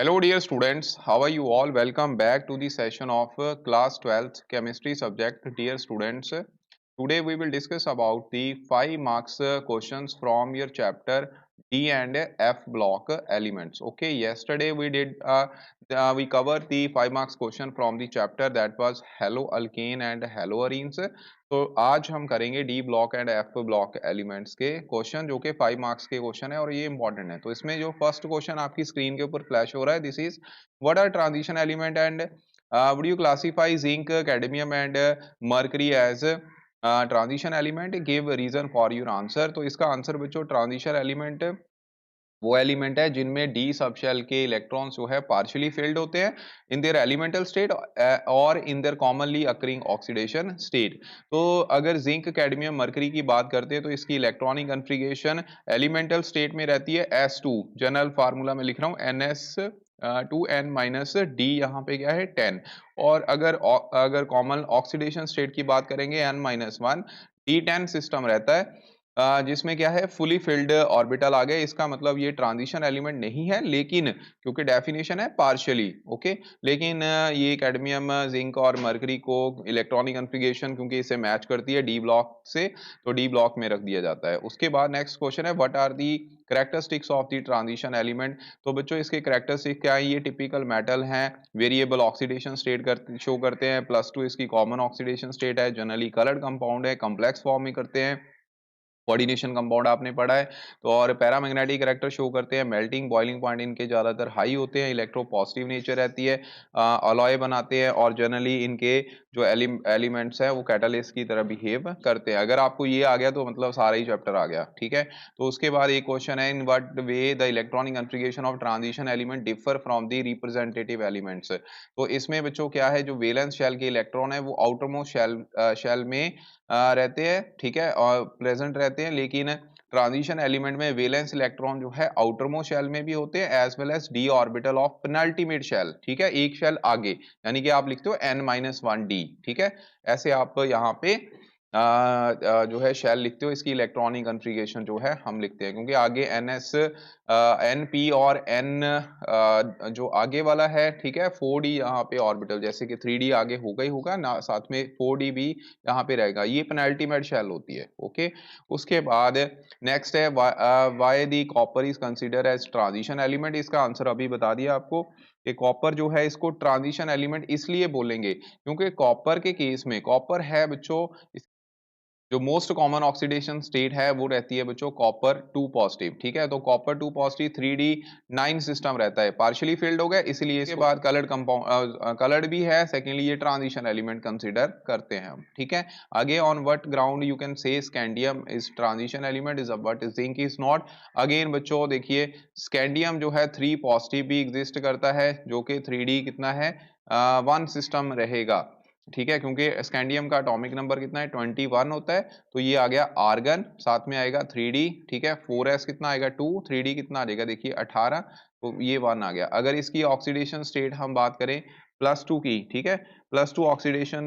Hello dear students, how are you all? Welcome back to the session of class 12th chemistry subject. Dear students, today we will discuss about the 5 marks questions from your chapter D and F block elements. Okay, yesterday we covered the 5 marks question from the chapter that was haloalkane and haloarenes. तो आज हम करेंगे D block and F block elements के question जो कि 5 marks के question है और ये इंपॉर्टेंट है। तो इसमें जो फर्स्ट क्वेश्चन आपकी स्क्रीन के ऊपर फ्लैश हो रहा है, this is what are transition element and would you classify zinc cadmium and mercury as transition element, give reason for your answer. तो इसका आंसर बच्चों ट्रांजिशन एलिमेंट वो एलिमेंट है जिनमें डी सबशेल के इलेक्ट्रॉन्स जो है पार्शियली फिल्ड होते हैं इन देयर एलिमेंटल स्टेट और in their commonly occurring oxidation state. तो अगर जिंक कैडमियम मरकरी की बात करते हैं तो इसकी इलेक्ट्रॉनिक कन्फिगरेशन एलिमेंटल स्टेट में रहती है S2, जनरल फार्मूला में लिख रहा हूँ NS2n-D, यहाँ पे क्या है 10। और अगर कॉमन ऑक्सीडेशन स्टेट की बात करेंगे n-1 D10 सिस्टम रहता है जिसमें क्या है फुली फिल्ड ऑर्बिटल आ गए। इसका मतलब ये ट्रांजिशन एलिमेंट नहीं है, लेकिन क्योंकि डेफिनेशन है पार्शियली, ओके, लेकिन ये कैडमियम जिंक और मरकरी को इलेक्ट्रॉनिक कन्फिगरेशन क्योंकि इसे मैच करती है डी ब्लॉक से, तो डी ब्लॉक में रख दिया जाता है। उसके बाद नेक्स्ट क्वेश्चन है what are the characteristics of the transition element. तो बच्चों इसके कैरेक्टरिस्टिक्स क्या है? ये टिपिकल मेटल हैं, वेरिएबल ऑक्सीडेशन स्टेट शो करते हैं, +2 इसकी कॉमन ऑक्सीडेशन स्टेट है, जनरली कलर्ड कंपाउंड है, कॉम्प्लेक्स फॉर्म में करते हैं, कोऑर्डिनेशन कंपाउंड आपने पढ़ा है। तो और पैरामैग्नेटिक कैरेक्टर शो करते हैं, मेल्टिंग बॉइलिंग पॉइंट इनके ज़्यादातर हाई होते हैं, इलेक्ट्रो पॉजिटिव नेचर रहती है, अलॉय बनाते हैं और जनरली इनके जो एलिमेंट्स हैं वो कैटालिस्ट की तरह बिहेव करते हैं। अगर आपको ये आ गया तो मतलब सारा ही चैप्टर आ गया, ठीक है। तो उसके बाद एक क्वेश्चन है in what way the electronic configuration of transition element differ from the representative elements. तो इसमें बच्चों क्या है, जो वैलेंस शेल के इलेक्ट्रॉन है वो आउटर मोस्ट शेल में रहते हैं, ठीक है, और प्रेजेंट रहते हैं, लेकिन ट्रांजिशन एलिमेंट में वैलेंस इलेक्ट्रॉन जो है आउटर मोस्ट शेल में भी होते हैं as well as D orbital of penultimate shell, ठीक है, एक शेल आगे, यानी कि आप लिखते हो n-1d, ठीक है। ऐसे आप यहाँ पे जो है शेल लिखते हो, इसकी इलेक्ट्रॉनिक कन्फिगरेशन जो है हम लिखते हैं क्योंकि आगे ns np और n जो आगे वाला है, ठीक है, 4d यहाँ पे ऑर्बिटल, जैसे कि 3d आगे होगा ही होगा ना, साथ में 4d भी यहाँ पे रहेगा, ये पेनल्टीमेट शेल होती है, ओके। उसके बाद नेक्स्ट है why the copper is consider as transition element. इसका आंसर अभी बता दिया आपको कि कॉपर जो है इसको ट्रांजिशन एलिमेंट इसलिए बोलेंगे क्योंकि कॉपर के केस में कॉपर है बच्चों, जो मोस्ट कॉमन ऑक्सीडेशन स्टेट है वो रहती है बच्चों कॉपर 2 पॉजिटिव, ठीक है। तो कॉपर 2 पॉजिटिव 3d9 सिस्टम रहता है, पार्शियली फिल्ड हो गया, इसलिए इसके बाद कलर्ड कंपाउंड कलर्ड भी है, सेकेंडली ये ट्रांजिशन एलिमेंट कंसीडर करते हैं हम, ठीक है। आगे on what ground you can say scandium is transition element is but zinc is not. Again बच्चों देखिए स्कैंडियम जो है 3 पॉजिटिव भी एग्जिस्ट करता है, जो कि 3d कितना है 1 सिस्टम रहेगा, ठीक है, क्योंकि स्कैंडियम का एटॉमिक नंबर कितना है 21 होता है। तो ये आ गया आर्गन, साथ में आएगा 3d, ठीक है, 4s कितना आएगा 2, 3d कितना आ जाएगा देखिए 18, तो ये 1 आ गया। अगर इसकी ऑक्सीडेशन स्टेट हम बात करें +2 की, ठीक है, +2 ऑक्सीडेशन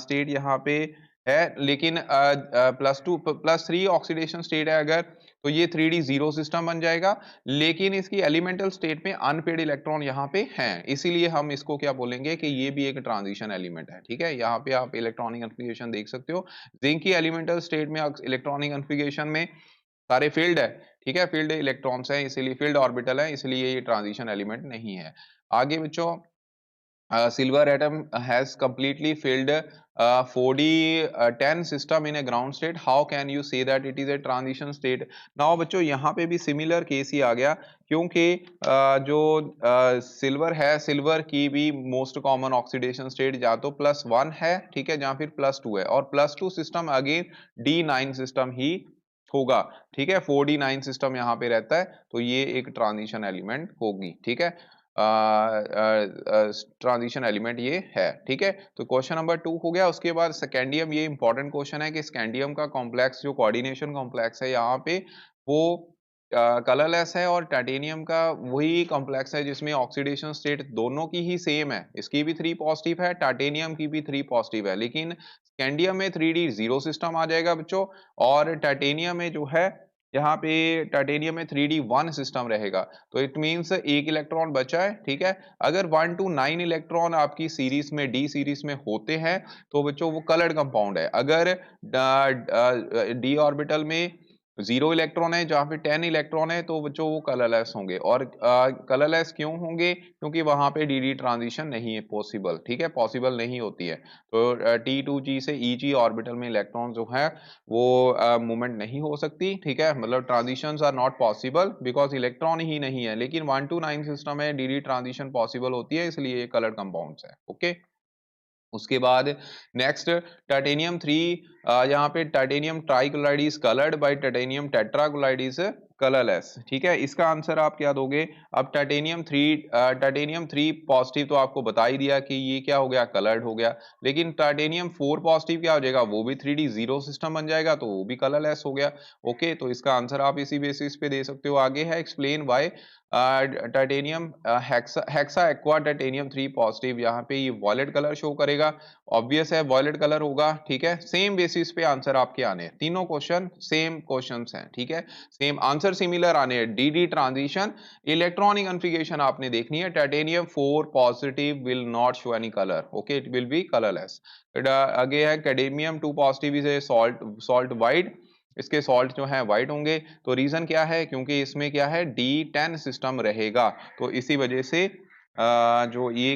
स्टेट यहाँ पे है, लेकिन +2 +3 ऑक्सीडेशन स्टेट है अगर, तो ये 3d जीरो सिस्टम बन जाएगा, लेकिन इसकी एलिमेंटल स्टेट में अनपेड इलेक्ट्रॉन यहाँ पे हैं, इसीलिए हम इसको क्या बोलेंगे कि ये भी एक ट्रांजिशन एलिमेंट है, ठीक है। यहाँ पे आप इलेक्ट्रॉनिक कन्फिगरेशन देख सकते हो, जिंक की एलिमेंटल स्टेट में इलेक्ट्रॉनिक कन्फिगरेशन में सारे फील्ड है, ठीक है, फील्ड इलेक्ट्रॉन्स हैं, इसीलिए फील्ड ऑर्बिटल है, इसलिए ये ट्रांजिशन एलिमेंट नहीं है। आगे बच्चों silver atom has completely filled 4d10 system in a ground state. How can you say that it is a transition state? Now बच्चों यहाँ पे भी सिमिलर केस ही आ गया, क्योंकि जो सिल्वर है, सिल्वर की भी मोस्ट कॉमन ऑक्सीडेशन स्टेट या तो +1 है, ठीक है, या फिर +2 है, और +2 सिस्टम अगेन D9 सिस्टम ही होगा, ठीक है, 4d9 सिस्टम यहाँ पे रहता है, तो ये एक ट्रांजिशन एलिमेंट होगी, ठीक है, ट्रांजिशन एलिमेंट ये है, ठीक है। तो क्वेश्चन नंबर 2 हो गया। उसके बाद स्कैंडियम, ये इंपॉर्टेंट क्वेश्चन है कि स्कैंडियम का कॉम्प्लेक्स जो कोऑर्डिनेशन कॉम्प्लेक्स है यहाँ पे वो कलरलेस है, और टाइटेनियम का वही कॉम्प्लेक्स है जिसमें ऑक्सीडेशन स्टेट दोनों की ही सेम है, इसकी भी 3 पॉजिटिव है, टाइटेनियम की भी 3 पॉजिटिव है, लेकिन स्कैंडियम में 3d जीरो सिस्टम आ जाएगा बच्चों, और टाइटेनियम में जो है यहाँ पे टाइटेनियम में 3d1 सिस्टम रहेगा, तो इट मीन्स एक इलेक्ट्रॉन बचा है, ठीक है। अगर 1 to 9 इलेक्ट्रॉन आपकी सीरीज में, डी सीरीज में होते हैं तो बच्चों वो कलर्ड कंपाउंड है। अगर डी ऑर्बिटल में 0 इलेक्ट्रॉन है, जहाँ पे 10 इलेक्ट्रॉन है, तो बच्चों वो कलरलेस होंगे। और कलरलेस क्यों होंगे? क्योंकि वहां पे डी ट्रांजिशन नहीं है पॉसिबल, ठीक है, पॉसिबल नहीं होती है। तो T2G से EG ऑर्बिटल में इलेक्ट्रॉन जो है वो मूवमेंट नहीं हो सकती, ठीक है, मतलब transitions are not possible because electron ही नहीं है। लेकिन 1 to 9 सिस्टम है, डी ट्रांजिशन पॉसिबल होती है, इसलिए ये कलर कंपाउंड्स है। ओके, उसके बाद नेक्स्ट टाइटेनियम 3, यहाँ पे titanium trichloride is coloured by titanium tetrachloride is colourless, ठीक है। इसका आंसर आप क्या दोगे? अब टाइटेनियम 3 पॉजिटिव तो आपको बता ही दिया कि ये क्या हो गया, कलर्ड हो गया। लेकिन टाइटेनियम 4 पॉजिटिव क्या हो जाएगा? वो भी 3d0 सिस्टम बन जाएगा, तो वो भी कलरलेस हो गया। ओके, तो इसका आंसर आप इसी बेसिस पे दे सकते हो। आगे है explain why titanium hexa aqua titanium 3 positive, यहाँ पे ये वॉयलेट कलर शो करेगा। ऑब्वियस है वॉयलेट कलर होगा, ठीक है। सेम बेसिस पे आंसर आपके आने हैं, तीनों क्वेश्चन सेम क्वेश्चंस हैं, ठीक है, सेम आंसर सिमिलर आने हैं। डी ट्रांजिशन, इलेक्ट्रॉनिक कॉन्फ़िगरेशन आपने देखनी है। Titanium 4 positive will not show any colour, okay, it will be colourless. आगे है cadmium 2 positive is a salt white, इसके सॉल्ट जो है वाइट होंगे। तो रीजन क्या है? क्योंकि इसमें क्या है, D10 सिस्टम रहेगा, तो इसी वजह से जो ये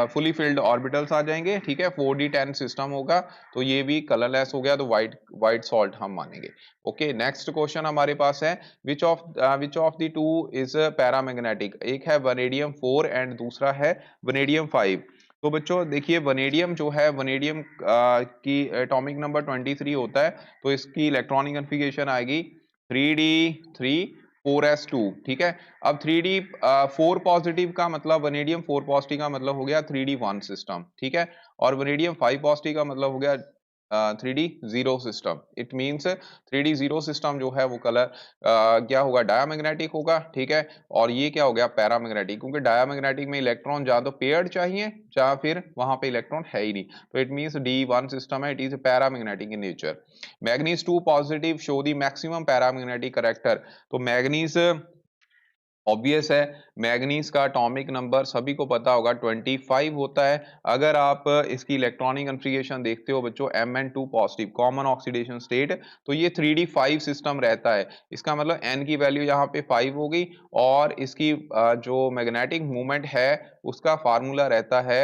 फुली फिल्ड ऑर्बिटल्स आ जाएंगे, ठीक है, 4d10 सिस्टम होगा, तो ये भी कलरलेस हो गया, तो वाइट सॉल्ट हम मानेंगे। ओके, नेक्स्ट क्वेश्चन हमारे पास है which of the two is paramagnetic. एक है वनेडियम 4 एंड दूसरा है वनेडियम 5। तो बच्चों देखिए, वनेडियम जो है, वनेडियम की एटॉमिक नंबर 23 होता है, तो इसकी इलेक्ट्रॉनिक कॉन्फ़िगरेशन आएगी 3d3 4s2, ठीक है। अब 4 पॉजिटिव का मतलब, वनेडियम 4 पॉजिटिव का मतलब हो गया 3d1 सिस्टम, ठीक है। और वनेडियम 5 पॉजिटिव का मतलब हो गया 3d0 system. It means 3d0 system जो है वो कलर क्या होगा, डायामैग्नेटिक होगा, ठीक है। और ये क्या हो गया, पैरामैग्नेटिक, क्योंकि डायामैग्नेटिक में इलेक्ट्रॉन या तो पेयर्ड चाहिए या फिर वहां पे इलेक्ट्रॉन है ही नहीं, तो इट मीन्स D1 सिस्टम है, it is paramagnetic in nature. Manganese 2 positive show the maximum paramagnetic character. तो मैग्नीज ऑब्वियस है, मैग्नीज का एटॉमिक नंबर सभी को पता होगा 25 होता है। अगर आप इसकी इलेक्ट्रॉनिक कॉन्फ़िगरेशन देखते हो बच्चों, Mn2 positive common oxidation state, तो ये 3d5 सिस्टम रहता है। इसका मतलब n की वैल्यू यहाँ पे 5 हो गई, और इसकी जो मैग्नेटिक मूवमेंट है उसका फार्मूला रहता है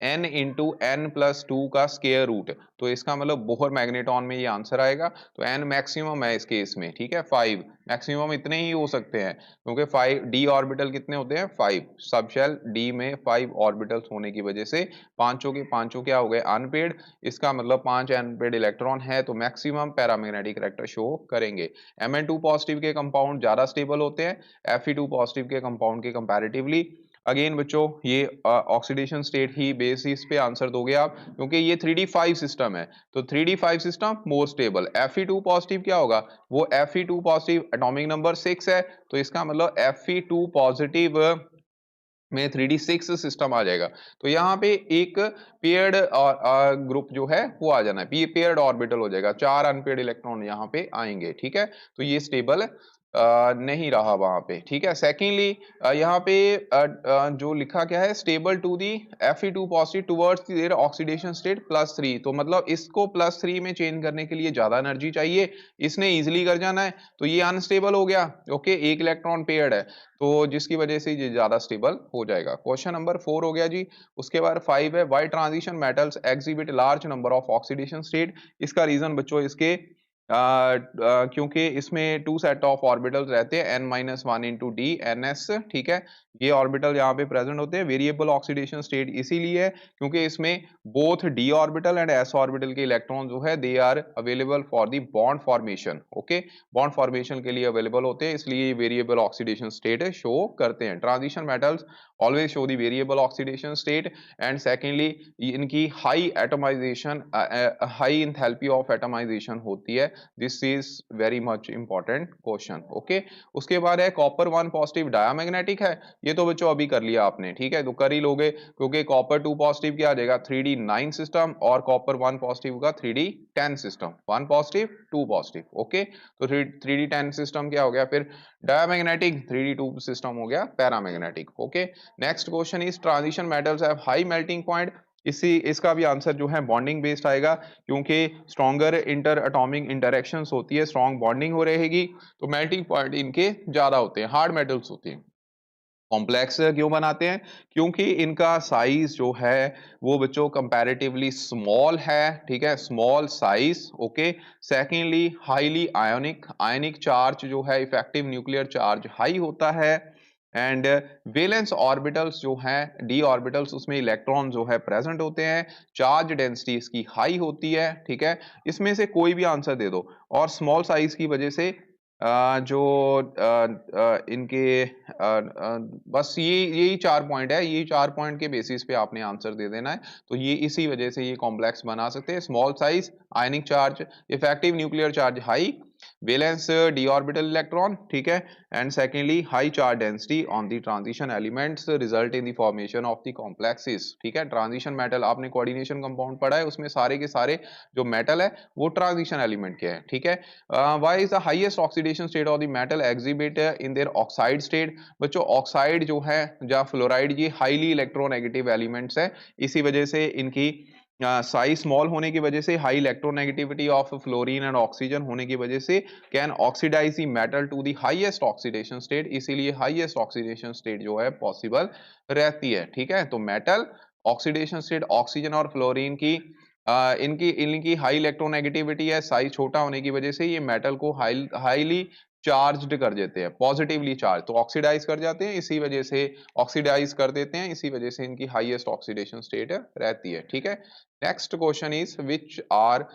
n इंटू n+2 का स्केयर रूट। तो इसका मतलब बोहर मैग्नेटॉन में ये आंसर आएगा। तो n मैक्सिमम है इस केस में, ठीक है, 5 मैक्सिमम इतने ही हो सकते हैं, क्योंकि 5 d ऑर्बिटल कितने होते हैं, 5 सब शेल d में 5 ऑर्बिटल्स होने की वजह से पांचों के पांचों क्या हो गए, अनपेड। इसका मतलब 5 अनपेड इलेक्ट्रॉन है, तो मैक्सिमम पैरामैग्नेटिक करैक्टर शो करेंगे। Mn2 पॉजिटिव के कंपाउंड ज्यादा स्टेबल होते हैं Fe2 पॉजिटिव के कंपाउंड के कंपैरेटिवली। अगेन बच्चों, ये ऑक्सीडेशन स्टेट ही बेसिस पे आंसर दोगे आप, क्योंकि ये 3d5 सिस्टम है, तो 3d5 system more stable. Fe2 positive क्या होगा, वो Fe2 पॉजिटिव एटॉमिक नंबर 6 है, तो इसका मतलब Fe2 पॉजिटिव में 3d6 सिस्टम आ जाएगा। तो यहाँ पे एक पेयर्ड और ग्रुप जो है वो आ जाना है, पेयर्ड ऑर्बिटल हो जाएगा, 4 अनपेयर्ड इलेक्ट्रॉन यहाँ पे आएंगे, ठीक है। तो ये स्टेबल नहीं रहा वहां पे, ठीक है। सेकेंडली यहाँ पे जो लिखा क्या है, stable to the Fe2 positive towards their oxidation state +3। तो मतलब इसको +3 में चेंज करने के लिए ज्यादा एनर्जी चाहिए, इसने इजिली कर जाना है, तो ये अनस्टेबल हो गया। ओके, एक इलेक्ट्रॉन पेयर्ड है, तो जिसकी वजह से ये ज्यादा स्टेबल हो जाएगा। क्वेश्चन नंबर 4 हो गया जी। उसके बाद 5 है, why transition metals exhibit large number of oxidation state. इसका रीजन बच्चों इसके क्योंकि इसमें 2 सेट ऑफ ऑर्बिटल्स रहते हैं n-1 इंटू डी ns, ठीक है। ये ऑर्बिटल यहाँ पे प्रेजेंट होते हैं। वेरिएबल ऑक्सीडेशन स्टेट इसीलिए है क्योंकि इसमें both d orbital and s orbital के इलेक्ट्रॉन जो है they are available for the bond formation. Okay, bond formation के लिए अवेलेबल होते हैं, इसलिए वेरिएबल ऑक्सीडेशन स्टेट शो करते हैं। Transition metals always show the variable oxidation state. And secondly इनकी high atomization, high enthalpy of atomization होती है, this is very much important question. Okay, उसके बाद है कॉपर 1 पॉजिटिव डायामैग्नेटिक है, ये तो बच्चों अभी कर लिया आपने, ठीक है, तो कर ही लोगे क्योंकि कॉपर 2 पॉजिटिव क्या आ जाएगा 3D9 सिस्टम और कॉपर 1 पॉजिटिव का 3D10 system, 1 positive 2 positive. Okay, तो 3D10 सिस्टम क्या हो गया फिर डायामैग्नेटिक, 3D2 सिस्टम हो गया paramagnetic. Okay, next question is transition metals have high melting point. इसका भी आंसर जो है बॉन्डिंग बेस्ड आएगा, क्योंकि स्ट्रॉन्गर इंटर एटॉमिक इंटरेक्शंस होती है, स्ट्रॉन्ग बॉन्डिंग हो रहेगी, तो मेल्टिंग पॉइंट इनके ज्यादा होते हैं, हार्ड मेटल्स होते हैं। कॉम्प्लेक्स क्यों बनाते हैं? क्योंकि इनका साइज जो है वो बच्चों कंपैरेटिवली स्मॉल है, ठीक है, small size. Okay, secondly highly ionic, आयनिक चार्ज जो है इफेक्टिव न्यूक्लियर चार्ज हाई होता है, एंड वेलेंस ऑर्बिटल्स जो है डी ऑर्बिटल्स उसमें इलेक्ट्रॉन जो है प्रेजेंट होते हैं, चार्ज डेंसिटी इसकी हाई होती है, ठीक है, इसमें से कोई भी आंसर दे दो। और स्मॉल साइज की वजह से जो इनके बस यही 4 पॉइंट है, यही 4 पॉइंट के बेसिस पे आपने आंसर दे देना है, तो ये इसी वजह से ये कॉम्प्लेक्स बना सकते हैं। स्मॉल साइज, आयनिक charge, effective nuclear charge high, valence D orbital electron, ठीक है, and secondly high charge density on the transition elements result in the formation of the complexes, ठीक है। ट्रांजिशन मेटल आपने कोऑर्डिनेशन कंपाउंड पढ़ा है, उसमें सारे के सारे जो मेटल है वो ट्रांजिशन एलिमेंट के हैं, ठीक है। Why is the highest oxidation state of the metal exhibit in their oxide state? बच्चों ऑक्साइड जो है या फ्लोराइड ये हाईली इलेक्ट्रोनेगेटिव एलिमेंट्स है, इसी वजह से इनकी साइज स्मॉल होने की वजह से high electronegativity of fluorine and oxygen होने की वजह से can oxidise the metal to the highest oxidation state, इसीलिए हाईएस्ट ऑक्सीडेशन स्टेट जो है पॉसिबल रहती है, ठीक है। तो मेटल ऑक्सीडेशन स्टेट ऑक्सीजन और फ्लोरीन की इनकी इनकी हाई इलेक्ट्रोनेगेटिविटी है, साइज छोटा होने की वजह से ये मेटल को हाईली चार्ज्ड कर देते हैं, पॉजिटिवली चार्ज, तो ऑक्सीडाइज कर जाते हैं, इसी वजह से ऑक्सीडाइज कर देते हैं, इसी वजह से इनकी हाईएस्ट ऑक्सीडेशन स्टेट रहती है, ठीक है। Next question is which are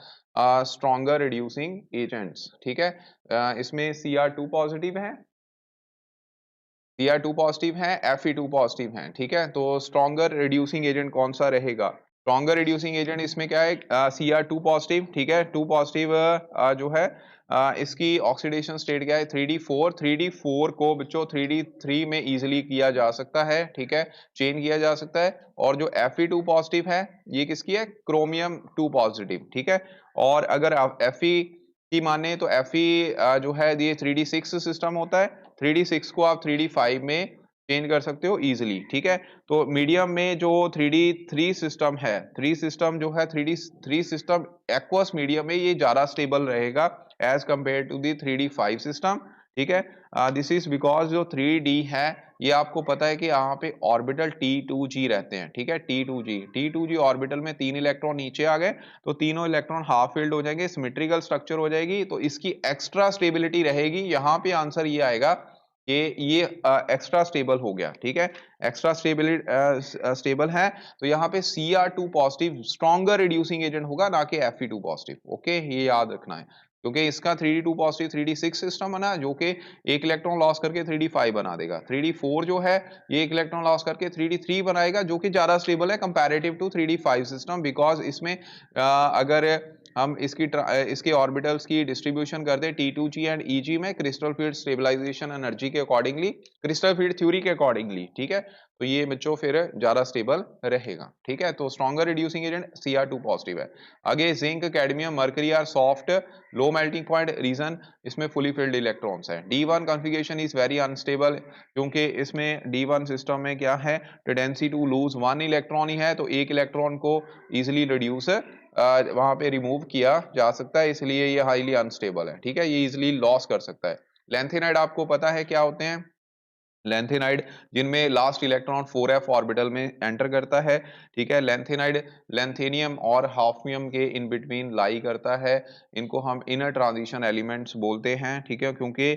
stronger reducing agents, ठीक है। इसमें Cr2 पॉजिटिव है, Cr2 पॉजिटिव है, Fe2 पॉजिटिव है, ठीक है, तो स्ट्रॉन्गर रिड्यूसिंग एजेंट कौन सा रहेगा? स्ट्रॉन्गर रिड्यूसिंग एजेंट इसमें क्या है Cr2 पॉजिटिव, ठीक है, 2 पॉजिटिव जो है इसकी ऑक्सीडेशन स्टेट क्या है 3D4, 3D4 को बच्चों 3D3 में इजीली किया जा सकता है, ठीक है, चेंज किया जा सकता है। और जो Fe2 पॉजिटिव है ये किसकी है? क्रोमियम 2 पॉजिटिव, ठीक है। और अगर आप Fe की माने तो Fe जो है ये 3D6 सिस्टम होता है, 3D6 को आप 3D5 में चेंज कर सकते हो इजीली, ठीक है। तो मीडियम में जो 3D3 सिस्टम है, 3 सिस्टम जो है 3D3 सिस्टम एक्वस मीडियम में ये ज्यादा स्टेबल रहेगा as compare to the 3D5 system, ठीक है। दिस इज बिकॉज जो 3D है ये आपको पता है कि यहाँ पे ऑर्बिटल T2G रहते हैं, ठीक है, T2G ऑर्बिटल में 3 इलेक्ट्रॉन नीचे आ गए तो तीनों इलेक्ट्रॉन हाफ फिल्ड हो जाएंगे, सिमेट्रिकल स्ट्रक्चर हो जाएगी, तो इसकी एक्स्ट्रा स्टेबिलिटी रहेगी। यहाँ पे आंसर ये आएगा कि ये एक्स्ट्रा स्टेबल हो गया, ठीक है, एक्स्ट्रा स्टेबल है, तो यहाँ पे Cr2 positive stronger reducing agent होगा, ना कि Fe2 पॉजिटिव। ओके, ये याद रखना है, क्योंकि इसका 3D2 पॉजिटिव 3D6 सिस्टम बना जो कि एक इलेक्ट्रॉन लॉस करके 3D5 बना देगा, 3D4 जो है ये एक इलेक्ट्रॉन लॉस करके 3D3 बनाएगा जो कि ज्यादा स्टेबल है comparative to 3D5 system, because इसमें अगर हम इसके ऑर्बिटल्स की डिस्ट्रीब्यूशन कर दे T2G एंड EG में क्रिस्टल फील्ड स्टेबलाइजेशन एनर्जी के अकॉर्डिंगली, क्रिस्टल फील्ड थ्योरी के अकॉर्डिंगली, ठीक है, तो ये बच्चों फिर ज्यादा स्टेबल रहेगा, ठीक है। तो stronger reducing agent Cr2 positive है। आगे zinc, cadmium, mercury are soft, low melting point, reason इसमें फुली फिल्ड इलेक्ट्रॉन्स है। D1 configuration is very unstable, क्योंकि इसमें D1 सिस्टम में क्या है टेंडेंसी टू लूज 1 इलेक्ट्रॉन ही है, तो एक इलेक्ट्रॉन को इजिली रिड्यूस वहां पे रिमूव किया जा सकता है, इसलिए ये हाईली अनस्टेबल है, ठीक है, ये इजिली लॉस कर सकता है। लेंथेनाइड आपको पता है क्या होते हैं? लेंथेनाइड जिनमें लास्ट इलेक्ट्रॉन 4f ऑर्बिटल में एंटर करता है, ठीक है। लेंथेनाइड लेंथेनियम और हाफनियम के इन बिटवीन लाई करता है, इनको हम इनर ट्रांजिशन एलिमेंट्स बोलते हैं, ठीक है, क्योंकि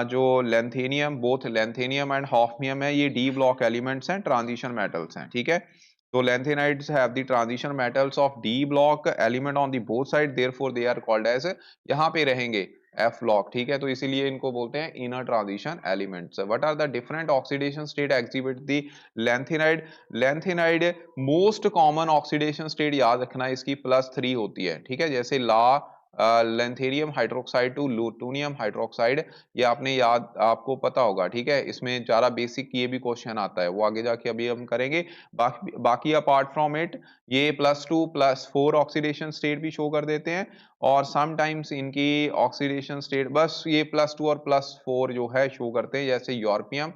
जो lanthanum, both lanthanum and hafnium है ये डी ब्लॉक एलिमेंट्स हैं, ट्रांजिशन मेटल्स हैं, ठीक है। तो lanthanides have the transition metals of D block element on the both side, therefore they are called as, यहाँ पे रहेंगे F block, ठीक है, तो इसीलिए इनको बोलते हैं inner transition elements। What are the different oxidation state exhibit the lanthanide? lanthanide most common oxidation state याद रखना इसकी +3 होती है, ठीक है, जैसे ला लेंथेरियम हाइड्रोक्साइड टू लुटोनियम हाइड्रोक्साइड, ये आपने याद आपको पता होगा, ठीक है। इसमें ज़्यादा बेसिक ये भी क्वेश्चन आता है, वो आगे जाके अभी हम करेंगे। बाकी अपार्ट फ्रॉम इट ये +2 +4 ऑक्सीडेशन स्टेट भी शो कर देते हैं, और समटाइम्स इनकी ऑक्सीडेशन स्टेट बस ये +2 और +4 जो है शो करते हैं, जैसे europium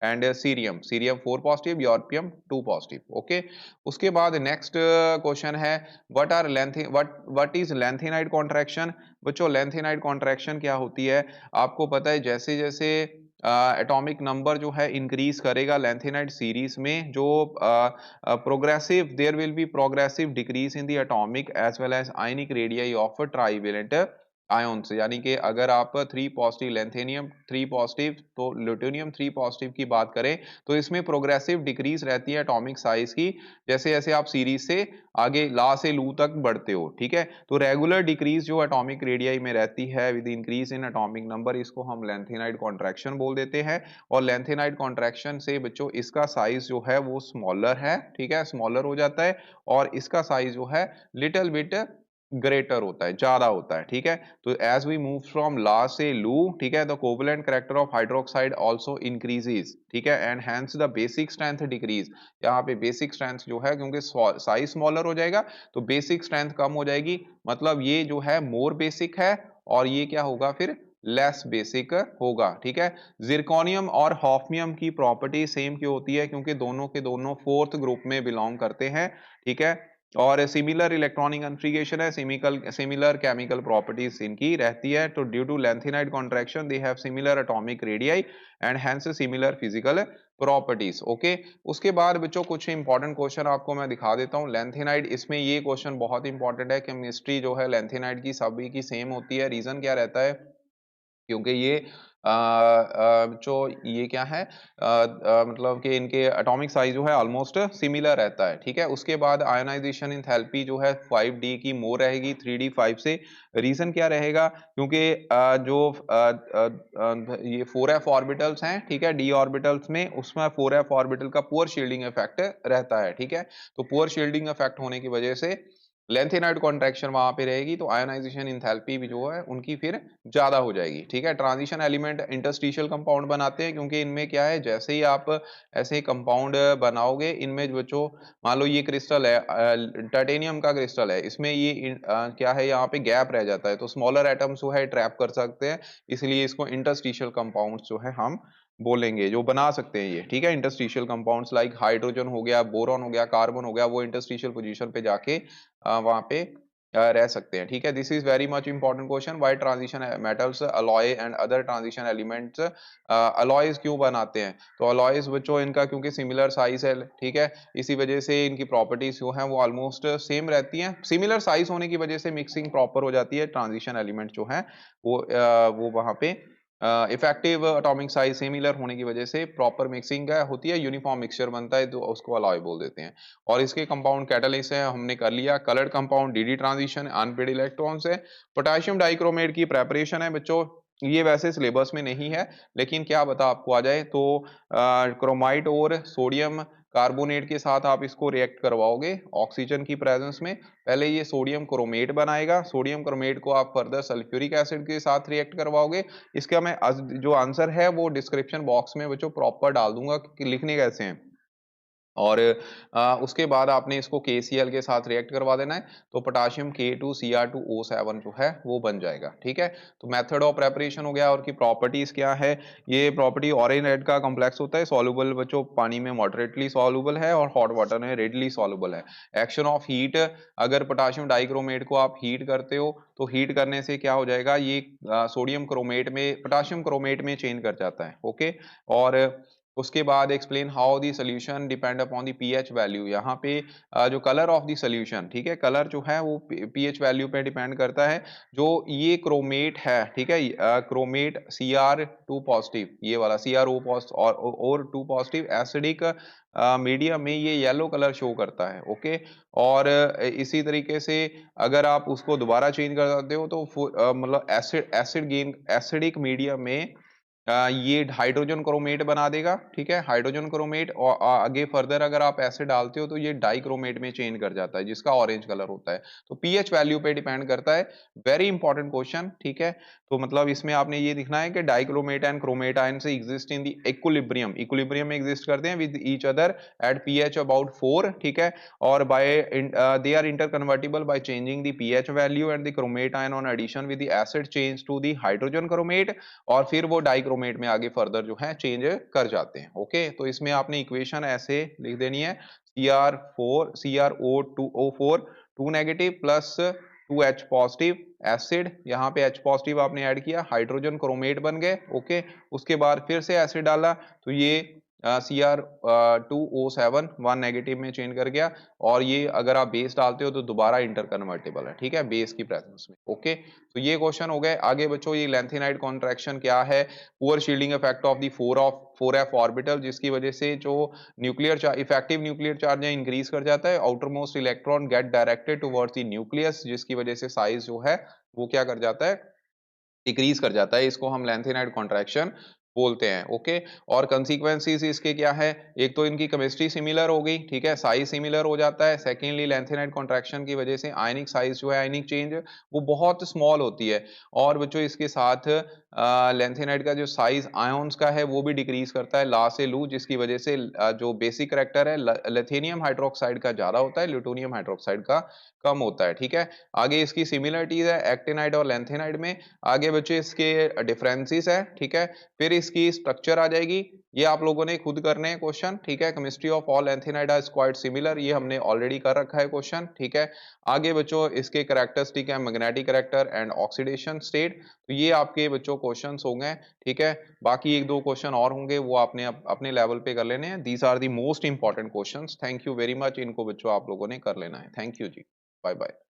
and cerium, cerium 4 positive, europium 2 positive. Okay, उसके बाद नेक्स्ट क्वेश्चन है व्हाट इज लैंथेनाइड कॉन्ट्रैक्शन। बच्चों लैंथेनाइड कॉन्ट्रैक्शन क्या होती है, आपको पता है जैसे जैसे एटॉमिक नंबर जो है इंक्रीज करेगा लैंथेनाइड सीरीज में, जो progressive there will be progressive decrease in the atomic as well as ionic radii of trivalent ion से, यानी कि अगर आप 3 पॉजिटिव लेंथेनियम 3 पॉजिटिव तो ल्यूटेनियम 3 पॉजिटिव की बात करें तो इसमें प्रोग्रेसिव डिक्रीज रहती है एटॉमिक साइज की, जैसे जैसे आप सीरीज से आगे ला से लू तक बढ़ते हो, ठीक है। तो रेगुलर डिक्रीज जो एटॉमिक रेडियाई में रहती है with increase in atomic number, इसको हम लेंथेनाइड कॉन्ट्रैक्शन बोल देते हैं। और लेंथेनाइड कॉन्ट्रैक्शन से बच्चों इसका साइज जो है वो स्मॉलर है, ठीक है, स्मॉलर हो जाता है, और इसका साइज जो है लिटिल बिट ग्रेटर होता है, ज्यादा होता है, ठीक है। तो एज वी मूव फ्रॉम ला से लू, ठीक है, the covalent character of hydroxide also increases, ठीक है, and hence the basic strength decrease. यहाँ पे बेसिक स्ट्रेंथ जो है, क्योंकि साइज स्मॉलर हो जाएगा तो बेसिक स्ट्रेंथ कम हो जाएगी, मतलब ये जो है मोर बेसिक है, और ये क्या होगा फिर लेस बेसिक होगा, ठीक है। जिरकोनियम और हॉफनियम की प्रॉपर्टी सेम क्यों होती है, क्योंकि दोनों के दोनों फोर्थ ग्रुप में बिलोंग करते हैं, ठीक है, और सिमिलर इलेक्ट्रॉनिक कॉन्फ़िगरेशन है, सिमिलर केमिकल प्रॉपर्टीज इनकी रहती है। तो due to lanthanide contraction they have similar atomic radii and hence similar physical properties. Okay, उसके बाद बच्चों कुछ इंपॉर्टेंट क्वेश्चन आपको मैं दिखा देता हूं लेंथेनाइड। इसमें ये क्वेश्चन बहुत इंपॉर्टेंट है, केमिस्ट्री जो है लेंथेनाइड की सभी की सेम होती है। रीजन क्या रहता है, क्योंकि ये जो ये क्या है मतलब कि इनके एटॉमिक साइज जो है ऑलमोस्ट सिमिलर रहता है, ठीक है। उसके बाद आयोनाइजेशन एंथैल्पी जो है 5d की मोर रहेगी 3d 5 से। रीजन क्या रहेगा, क्योंकि ये 4f ऑर्बिटल्स हैं, ठीक है, d ऑर्बिटल्स में, उसमें 4f ऑर्बिटल का पुअर शील्डिंग इफेक्ट रहता है, ठीक है। तो पुअर शील्डिंग इफेक्ट होने की वजह से लेंथेनाइड कॉन्ट्रैक्शन वहां पे रहेगी, तो आयोनाइजेशन एंथैल्पी भी जो है उनकी फिर ज्यादा हो जाएगी, ठीक है। ट्रांजिशन एलिमेंट इंटरस्टिशियल कंपाउंड बनाते हैं, क्योंकि इनमें क्या है, जैसे ही आप ऐसे कंपाउंड बनाओगे, इनमें जो बच्चों मान लो ये क्रिस्टल है, टाइटेनियम का क्रिस्टल है, इसमें ये क्या है, यहाँ पे गैप रह जाता है, तो स्मॉलर एटम्स जो है ट्रैप कर सकते हैं, इसलिए इसको इंटरस्टिशियल कंपाउंड्स जो है हम बोलेंगे, जो बना सकते हैं ये, ठीक है। इंटरस्टिशियल कंपाउंड्स लाइक हाइड्रोजन हो गया, बोरॉन हो गया, कार्बन हो गया, वो इंटरस्टिशियल पोजीशन पे जाके वहां पे रह सकते हैं, ठीक है। This is very much important question, why transition metals alloy and other transition elements alloys क्यों बनाते हैं। तो अलॉयज बच्चों इनका क्योंकि सिमिलर साइज है, ठीक है, इसी वजह से इनकी प्रॉपर्टीज जो है वो ऑलमोस्ट सेम रहती हैं। सिमिलर साइज होने की वजह से मिक्सिंग प्रॉपर हो जाती है, ट्रांजिशन एलिमेंट जो है वो वहां पे इफेक्टिव एटॉमिक साइज सिमिलर होने की वजह से प्रॉपर मिक्सिंग होती है, यूनिफॉर्म मिक्सचर बनता है, तो उसको अलॉय बोल देते हैं। और इसके कंपाउंड कैटालिस्ट है, हमने कर लिया। Coloured compound D transition, unpaired electrons है। पोटेशियम डाइक्रोमेट की प्रेपरेशन है बच्चों, ये वैसे सिलेबस में नहीं है, लेकिन क्या बता आपको आ जाए तो क्रोमाइट और सोडियम कार्बोनेट के साथ आप इसको रिएक्ट करवाओगे ऑक्सीजन की प्रेजेंस में। पहले ये सोडियम क्रोमेट बनाएगा, सोडियम क्रोमेट को आप फर्दर सल्फ्यूरिक एसिड के साथ रिएक्ट करवाओगे। इसका मैं जो आंसर है वो डिस्क्रिप्शन बॉक्स में बच्चों प्रॉपर डाल दूंगा कि लिखने कैसे हैं। और उसके बाद आपने इसको KCl के साथ रिएक्ट करवा देना है, तो पोटाशियम K2Cr2O7 जो है वो बन जाएगा, ठीक है। तो मेथड ऑफ प्रेपरेशन हो गया, और की प्रॉपर्टीज क्या है। ये प्रॉपर्टी ऑरेंज रेड का कॉम्प्लेक्स होता है, सॉल्युबल बच्चों पानी में मॉडरेटली सॉल्युबल है, और हॉट वाटर में रेडली सॉल्युबल है। एक्शन ऑफ हीट, अगर पोटाशियम डाइक्रोमेट को आप हीट करते हो तो हीट करने से क्या हो जाएगा, ये सोडियम क्रोमेट में पोटाशियम क्रोमेट में चेंज कर जाता है, ओके। और उसके बाद explain how the solution depend upon the pH value. यहाँ पे जो कलर ऑफ द सॉल्यूशन, ठीक है, कलर जो है वो पीएच वैल्यू पे डिपेंड करता है। जो ये क्रोमेट है, ठीक है, क्रोमेट Cr2 पॉजिटिव, ये वाला CrO और 2 पॉजिटिव एसिडिक मीडियम में ये येलो कलर शो करता है, ओके। और इसी तरीके से अगर आप उसको दोबारा चेंज कर देते हो तो मतलब एसिडिक मीडियम में ये हाइड्रोजन क्रोमेट बना देगा, ठीक है, हाइड्रोजन क्रोमेट। और आगे फर्दर अगर आप ऐसे डालते हो तो ये डाइक्रोमेट में चेंज कर जाता है, जिसका ऑरेंज कलर होता है। तो पीएच वैल्यू पे डिपेंड करता है। वेरी इंपॉर्टेंट क्वेश्चन, ठीक है। तो मतलब इसमें आपने ये लिखना है कि dichromate and chromate ions exist in the equilibrium, equilibrium में एग्जिस्ट करते हैं with each other at pH about 4, ठीक है। और by they are interconvertible by changing the pH value and the chromate ion on addition with the acid change to the hydrogen chromate, और फिर वो dichromate में आगे फर्दर जो है चेंज कर जाते हैं। ओके, तो इसमें आपने इक्वेशन ऐसे लिख देनी है, CrO2O4 2 negative plus 2H positive acid, यहाँ पे H पॉजिटिव आपने ऐड किया, हाइड्रोजन क्रोमेट बन गए। ओके, उसके बाद फिर से एसिड डाला तो ये Cr2O7 1 नेगेटिव में चेंज कर गया, और ये अगर आप बेस डालते हो तो दोबारा इंटर कन्वर्टेबल है, ठीक है, बेस की प्रेजेंस में। ओके, तो ये क्वेश्चन हो गए। आगे बच्चों, ये लेंथेनाइड कॉन्ट्रैक्शन क्या है? Poor shielding effect of the 4f orbital, जिसकी वजह से जो न्यूक्लियर इफेक्टिव न्यूक्लियर चार्ज है इंक्रीज कर जाता है। Outermost electron get directed towards the nucleus, जिसकी वजह से साइज जो है वो क्या कर जाता है, डिक्रीज कर जाता है। इसको हम लेंथेनाइड कॉन्ट्रैक्शन बोलते हैं। ओके, और कंसिक्वेंसेस इसके क्या है? एक तो इनकी केमिस्ट्री सिमिलर हो गई, ठीक है, साइज सिमिलर हो जाता है। सेकेंडली लेंथेनाइड कॉन्ट्रैक्शन की वजह से आयनिक साइज जो है, आयनिक चेंज वो बहुत स्मॉल होती है। और बच्चों इसके साथ लेंथेनाइड का जो साइज आयोन्स का है वो भी डिक्रीज करता है, ला से लू, जिसकी वजह से जो बेसिक करेक्टर है लिथियम हाइड्रोक्साइड का ज्यादा होता है, ल्यूटोनियम हाइड्रोक्साइड का कम होता है, ठीक है। आगे इसकी सिमिलरिटीज है एक्टिनाइड और लेंथेनाइड में। आगे बच्चे इसके डिफरेंसेस है, ठीक है। फिर इसकी स्ट्रक्चर आ जाएगी, ये आप लोगों ने खुद करने हैं क्वेश्चन, ठीक है। Chemistry of all lanthanide is quite similar, ये हमने ऑलरेडी कर रखा है क्वेश्चन, ठीक है। आगे बच्चों इसके कैरेक्टरिस्टिक है magnetic character and oxidation state, तो ये आपके बच्चों क्वेश्चंस होंगे, ठीक है। बाकी एक दो क्वेश्चन और होंगे, वो आपने अपने लेवल पे कर लेने हैं। These are the most important questions. Thank you very much, इनको बच्चों आप लोगों ने कर लेना है। Thank you ji, bye bye.